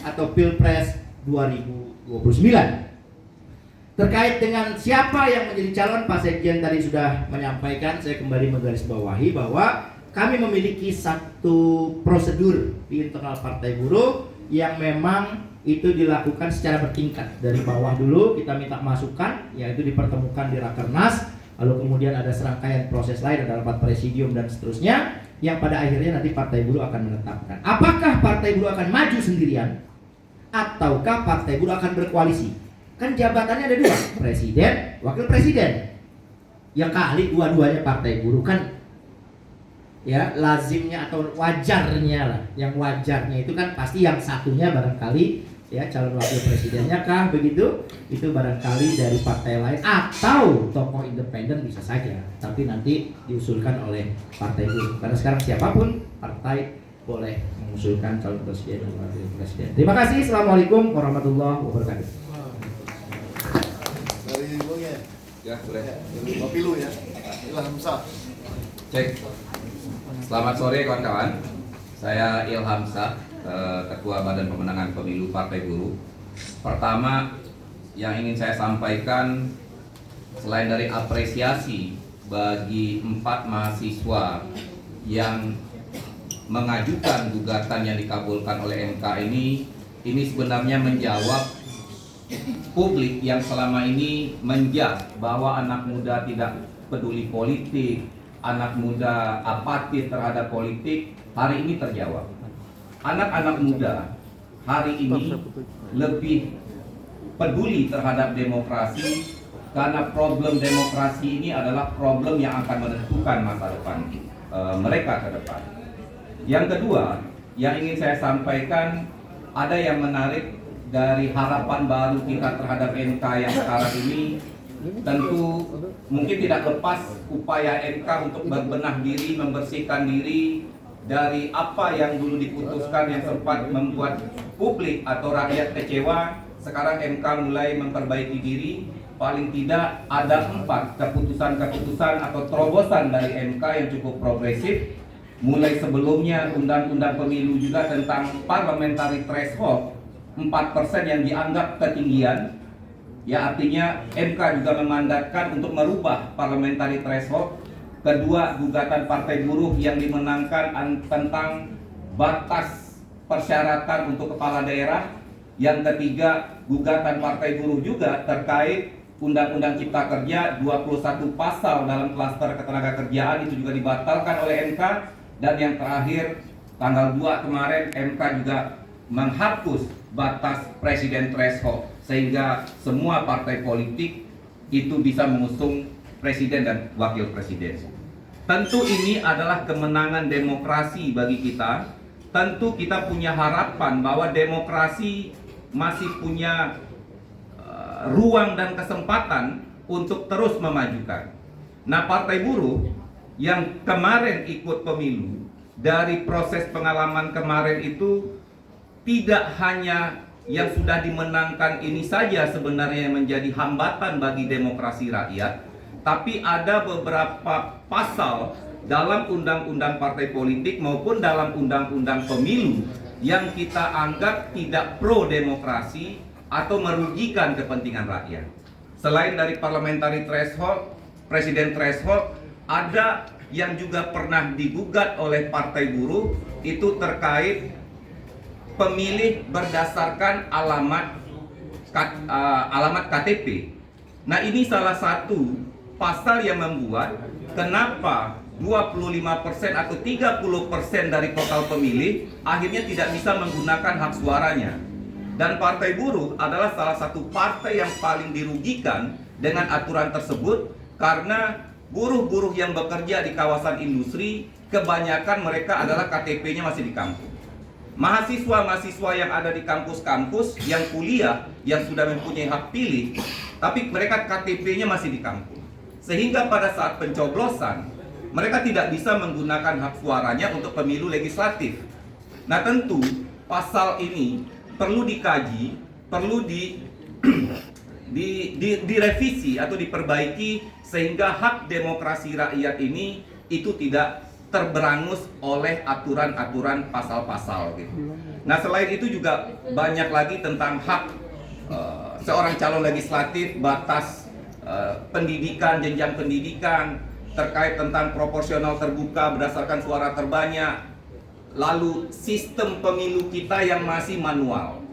atau Pilpres 2029. Terkait dengan siapa yang menjadi calon, Pak Sekjen tadi sudah menyampaikan. Saya kembali menggarisbawahi bahwa kami memiliki satu prosedur di internal Partai Buruh yang memang itu dilakukan secara bertingkat. Dari bawah dulu kita minta masukan, yaitu dipertemukan di Rakernas, lalu kemudian ada serangkaian proses lain, ada rapat presidium dan seterusnya, yang pada akhirnya nanti Partai Buruh akan menetapkan apakah Partai Buruh akan maju sendirian ataukah Partai Buruh akan berkoalisi. Kan jabatannya ada dua, presiden, wakil presiden. Ya kali dua-duanya Partai Buruh, kan ya lazimnya atau wajarnya lah. Yang wajarnya itu kan pasti yang satunya barangkali ya calon wakil presidennya kah begitu, itu barangkali dari partai lain atau tokoh independen bisa saja, tapi nanti diusulkan oleh Partai Buruh. Karena sekarang siapapun partai boleh mengusulkan calon presiden dan wakil presiden. Terima kasih. Assalamualaikum warahmatullahi wabarakatuh. Dari Bungnya, Ya, boleh. dari Bapilu ya, Ilham Shah. Cek. Selamat sore kawan-kawan. Saya Ilham Shah, Ketua Badan Pemenangan Pemilu Partai Buruh. Pertama, yang ingin saya sampaikan, selain dari apresiasi bagi 4 mahasiswa yang mengajukan gugatan yang dikabulkan oleh MK ini sebenarnya menjawab publik yang selama ini menjudge bahwa anak muda tidak peduli politik, anak muda apatis terhadap politik. Hari ini terjawab. Anak-anak muda hari ini lebih peduli terhadap demokrasi, karena problem demokrasi ini adalah problem yang akan menentukan masa depan mereka ke depan. Yang kedua, yang ingin saya sampaikan, ada yang menarik dari harapan baru kita terhadap MK yang sekarang ini. Tentu mungkin tidak lepas upaya MK untuk berbenah diri, membersihkan diri dari apa yang dulu diputuskan yang sempat membuat publik atau rakyat kecewa. Sekarang MK mulai memperbaiki diri. Paling tidak ada 4 keputusan-keputusan atau terobosan dari MK yang cukup progresif. Mulai sebelumnya undang-undang pemilu juga tentang parliamentary threshold 4% yang dianggap ketinggian. Ya, artinya MK juga memandatkan untuk merubah parliamentary threshold. Kedua, gugatan Partai Buruh yang dimenangkan tentang batas persyaratan untuk kepala daerah. Yang ketiga, gugatan Partai Buruh juga terkait Undang-Undang Cipta Kerja, 21 pasal dalam klaster ketenagakerjaan itu juga dibatalkan oleh MK. Dan yang terakhir, tanggal 2 kemarin MK juga menghapus batas presiden threshold, sehingga semua partai politik itu bisa mengusung presiden dan wakil presiden. Tentu ini adalah kemenangan demokrasi bagi kita. Tentu kita punya harapan bahwa demokrasi masih punya ruang dan kesempatan untuk terus memajukan. Nah, Partai Buruh yang kemarin ikut pemilu, dari proses pengalaman kemarin itu tidak hanya yang sudah dimenangkan ini saja sebenarnya yang menjadi hambatan bagi demokrasi rakyat, tapi ada beberapa pasal dalam undang-undang partai politik maupun dalam undang-undang pemilu yang kita anggap tidak pro demokrasi atau merugikan kepentingan rakyat. Selain dari parliamentary threshold, presiden threshold, ada yang juga pernah digugat oleh Partai Buruh, itu terkait pemilih berdasarkan alamat KTP. Nah, ini salah satu pasal yang membuat kenapa 25% atau 30% dari total pemilih akhirnya tidak bisa menggunakan hak suaranya. Dan Partai Buruh adalah salah satu partai yang paling dirugikan dengan aturan tersebut, karena buruh-buruh yang bekerja di kawasan industri kebanyakan mereka adalah KTP-nya masih di kampung. Mahasiswa-mahasiswa yang ada di kampus-kampus yang kuliah, yang sudah mempunyai hak pilih, tapi mereka KTP-nya masih di kampung. Sehingga pada saat pencoblosan, mereka tidak bisa menggunakan hak suaranya untuk pemilu legislatif. Nah, tentu pasal ini perlu dikaji, perlu direvisi atau diperbaiki, sehingga hak demokrasi rakyat ini itu tidak terberangus oleh aturan-aturan pasal-pasal gitu. Nah, selain itu juga banyak lagi tentang hak seorang calon legislatif, batas pendidikan, jenjang pendidikan, terkait tentang proporsional terbuka berdasarkan suara terbanyak, lalu sistem pemilu kita yang masih manual.